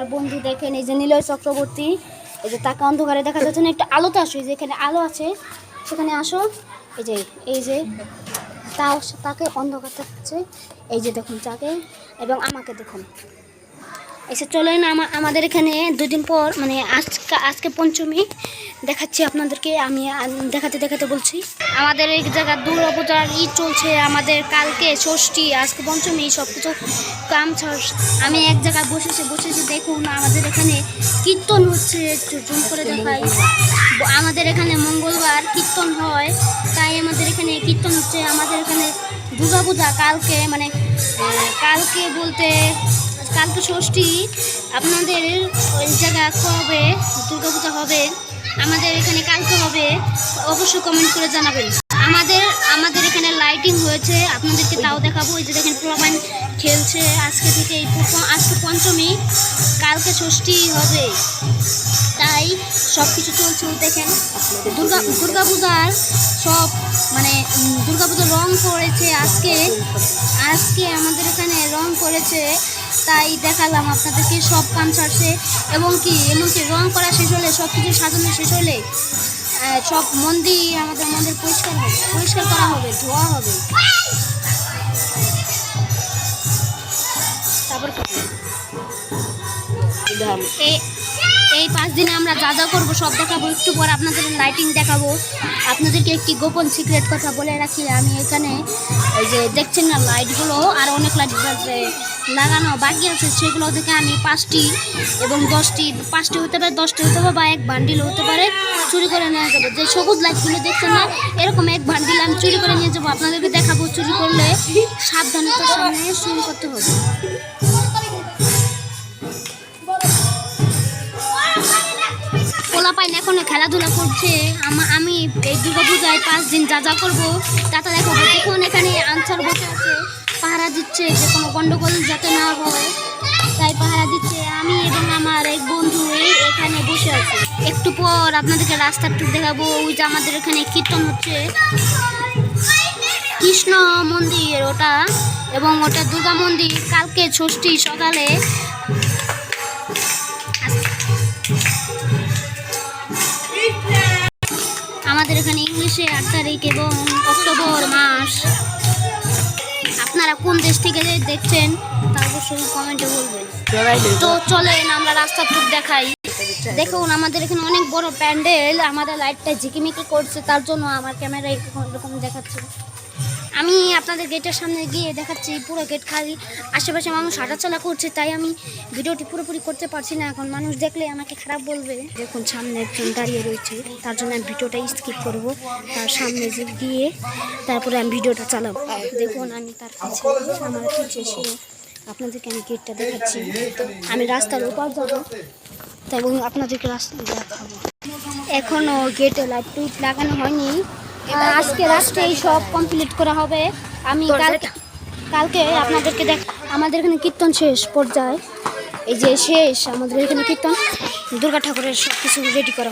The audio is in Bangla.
আমার বন্ধু দেখেন, এই যে নিলয় চক্রবর্তী, এই যে তাকে অন্ধকারে দেখা যাচ্ছে না, একটা আলোতে আসো, এই যে এখানে আলো আছে সেখানে আসো। এই যে তাকে অন্ধকার দেখাচ্ছে, এই যে দেখুন তাকে, এবং আমাকে দেখুন। এসে চলেন আমাদের এখানে 2 দিন পর, মানে আজকে পঞ্চমী দেখাচ্ছি আপনাদেরকে। আমি দেখাতে বলছি, আমাদের এই জায়গায় দুর্গাপূজার ঈদ চলছে, আমাদের কালকে ষষ্ঠী, আজকে পঞ্চমী, সব কিছু কাম ছাড়। আমি এক জায়গায় বসেছি দেখুন, আমাদের এখানে কীর্তন হচ্ছে, একটু জুম করে দেখাই। আমাদের এখানে মঙ্গলবার কীর্তন হয়, তাই আমাদের এখানে কীর্তন হচ্ছে। আমাদের এখানে দুর্গাপূজা কালকে, মানে কালকে বলতে কালকে ষষ্ঠী, আপনাদের ওই জায়গা কবে দুর্গাপূজা হবে, আমাদের এখানে কালকে হবে, অবশ্যই কমেন্ট করে জানাবেন। আমাদের এখানে লাইটিং হয়েছে, আপনাদেরকে তাও দেখাবো। এই যে দেখেন পোলাপান খেলছে, আজকে থেকে আজকে পঞ্চমী, কালকে ষষ্ঠী হবে, তাই সব কিছু চলছে। দেখেন দুর্গাপূজার সব, মানে দুর্গাপূজার রং করেছে আজকে আমাদের এখানে রং করেছে, তাই দেখালাম আপনাদেরকে। সব কাম ছাড়ছে, এমনকি রং করা শেষ হলে, সব কিছু সাজানো শেষ হলে সব আমাদের মন্দির পরিষ্কার করা হবে, ধোয়া হবে। তারপর এই 5 দিনে আমরা যা করবো সব দেখাবো। একটু পর আপনাদের লাইটিং দেখাবো। আপনাদেরকে একটি গোপন সিক্রেট কথা বলে রাখি, আমি এখানে এই যে দেখছেন না লাইটগুলো, আর অনেক লাইট লাগানো বাকি আছে, সেগুলো থেকে আমি 5টি এবং 5টি হতে পারে, 10টি হতে পারে, বা এক বান্ডিল হতে পারে, চুরি করে নিয়ে যাবো। যে সবুজ লাইটগুলো দেখছেন না, এরকম এক বান্ডিল আমি চুরি করে নিয়ে যাবো, আপনাদেরকে দেখাবো। চুরি করলে সাবধানতার সামনে চুরি করতে হবে। পোলাপাইন এখন খেলাধুলা করছে। আমি এই দুর্গাপূজায় 5 দিন যা করবো তা দেখাবো। দেখুন এখানে আনসার বসে আছে, পাহারা দিচ্ছে, যে কোনো গন্ডগোল যাতে না হয় তাই পাহারা দিচ্ছে। আমি এবং আমার এক বন্ধু এখানে বসে আছি। একটু পর আপনাদেরকে রাস্তার টুক দেখাবো। ওই যে আমাদের এখানে কীর্তন হচ্ছে, কৃষ্ণ মন্দির ওটা, এবং ওটা দুর্গা মন্দির। কালকে ষষ্ঠী সকালে আমাদের এখানে ইংলিশে 8 তারিখ এবং অক্টোবর মাস। আপনারা কোন দেশ থেকে দেখছেন তা অবশ্যই কমেন্টে বলবেন। তো চলেন আমরা রাস্তার টুক দেখাই। দেখুন আমাদের এখানে অনেক বড় প্যান্ডেল, আমাদের লাইটটা ঝিকিমিকি করছে, তার জন্য আমার ক্যামেরা এরকম দেখাচ্ছে। আমি আপনাদের গেটের সামনে গিয়ে দেখাচ্ছি, পুরো গেট খালি, আশেপাশে মানুষ হাঁটাচলা করছে, তাই আমি ভিডিওটি পুরোপুরি করতে পারছি না। এখন মানুষ দেখলে আমাকে খারাপ বলবে। দেখুন সামনে একজন দাঁড়িয়ে রয়েছে, তার জন্য আমি ভিডিওটা স্কিপ করব। তার সামনে গিয়ে তারপরে আমি ভিডিওটা চালাবো। দেখুন আমি তার কাছে, আমার পিছে এসে আপনাদেরকে আমি গেটটা দেখাচ্ছি। আমি রাস্তার উপর যাবো এবং আপনাদেরকে রাস্তা দেখাবো। এখনও গেটে লাইট লাগানো হয়নি, আজকে রাত্রেই সব কমপ্লিট করা হবে। আমি কালকে আপনাদেরকে আমাদের এখানে কীর্তন শেষ পর্যায়ে, এই যে শেষ আমাদের এখানে কীর্তন, দুর্গা ঠাকুরের সব কিছু রেডি করা।